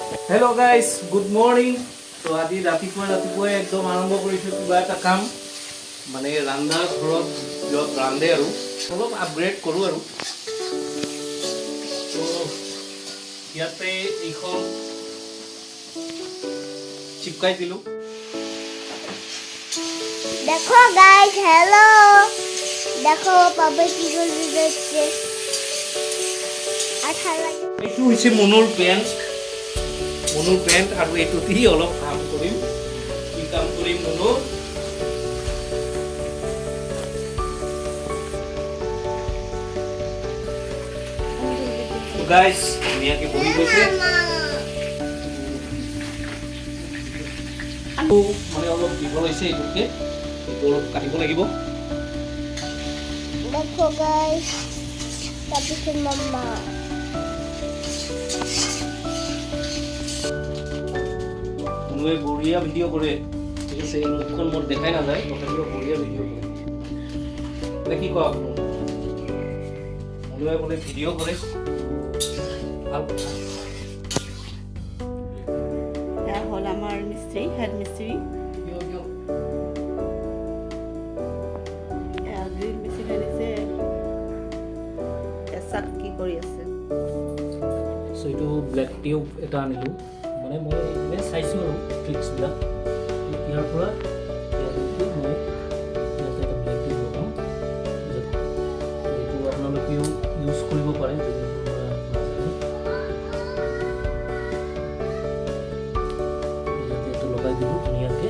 Hello guys, good morning. So আজি ৰাতিপুৱা একদম আৰম্ভ কৰিছো কিবা এটা কাম মানে ৰান্ধাৰ ঘৰত যত ৰান্ধে আৰু অলপ আপগ্ৰেড কৰো আৰু তো ইয়াতে এইখন চিপকাই দিলো দেখো গাইস हेलो দেখো পাপা কি করে দিচ্ছে আঠা লাগে এইটো হৈছে মনুৰ পেন্ট আৰু এইটো দি অলপ কাম কৰিম মনু গাইস ধুনীয়াকে বহি গৈছে আৰু মানে অলপ দীঘল হৈছে এইটোকে এইটো অলপ কাটিব লাগিব দেখো গাইস তাপিছে মাম্মা মনুৱে বঢ়িয়া ভিডিঅ' কৰে ঠিক আছে মুখখন মোৰ দেখাই নাযায় তথাপিও বঢ়িয়া ভিডিঅ' কৰে দেখি কোৱা মনুৱে বোলে ভিডিঅ' কৰে ভাল কথা এয়া হ'ল আমাৰ মিস্ত্ৰী হেড মিস্ত্ৰী এয়া গ্ৰিল মেচিন আনিছে এচাক কি কৰি আছে সো এইটো ব্লেক টিউব এটা আনিলোঁ মানে মই এনে চাইছোঁ আৰু ট্ৰিক্সবিলাক ইয়াৰ পৰা মই ইয়াতে এটা ব্লেক টিউব লগাম এইটো আপোনালোকেও ইউজ কৰিব পাৰে যদি ইয়াতে এইটো লগাই দিলোঁ ধুনীয়াকৈ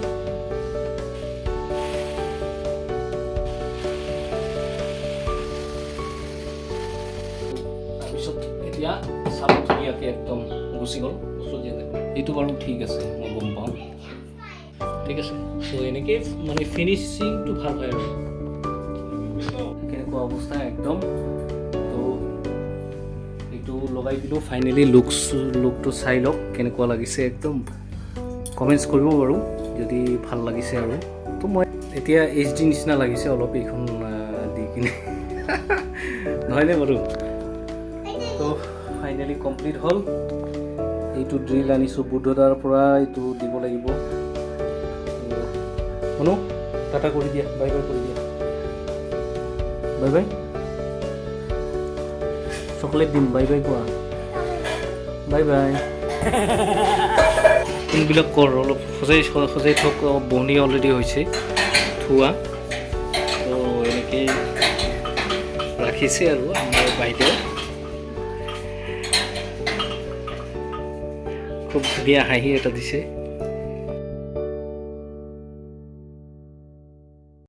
তাৰপিছত এতিয়া চাব ধুনীয়াকৈ একদম গুচি গ'ল এইটো বাৰু ঠিক আছে মই গম পাওঁ ঠিক আছে চ' এনেকৈ মানে ফিনিচিংটো ভাল হয় আৰু কেনেকুৱা অৱস্থা একদম তো এইটো লগাই দিলোঁ ফাইনেলি লুকটো চাই লওক কেনেকুৱা লাগিছে একদম কমেণ্টছ কৰিব বাৰু যদি ভাল লাগিছে আৰু তো মই এতিয়া HD নিচিনা লাগিছে অলপ এইখন দি কিনে নহয়নে বাৰু তো ফাইনেলি কমপ্লিট হ'ল এইটো ড্ৰিল আনিছোঁ বুদ্ধদাৰ পৰা এইটো দিব লাগিব শুনো টাটা কৰি দিয়া বাই বাই কৰি দিয়া বাই বাই চকলেট দিম বাই বাই কোৱা বাই বাই কোনবিলাক কৰ অলপ সজাই থওক বনি অলৰেডি হৈছে থোৱা তো এনেকৈ ৰাখিছে আৰু আমাৰ বাইদেউ খুব ধুনীয়া হাঁহি এটা দিছে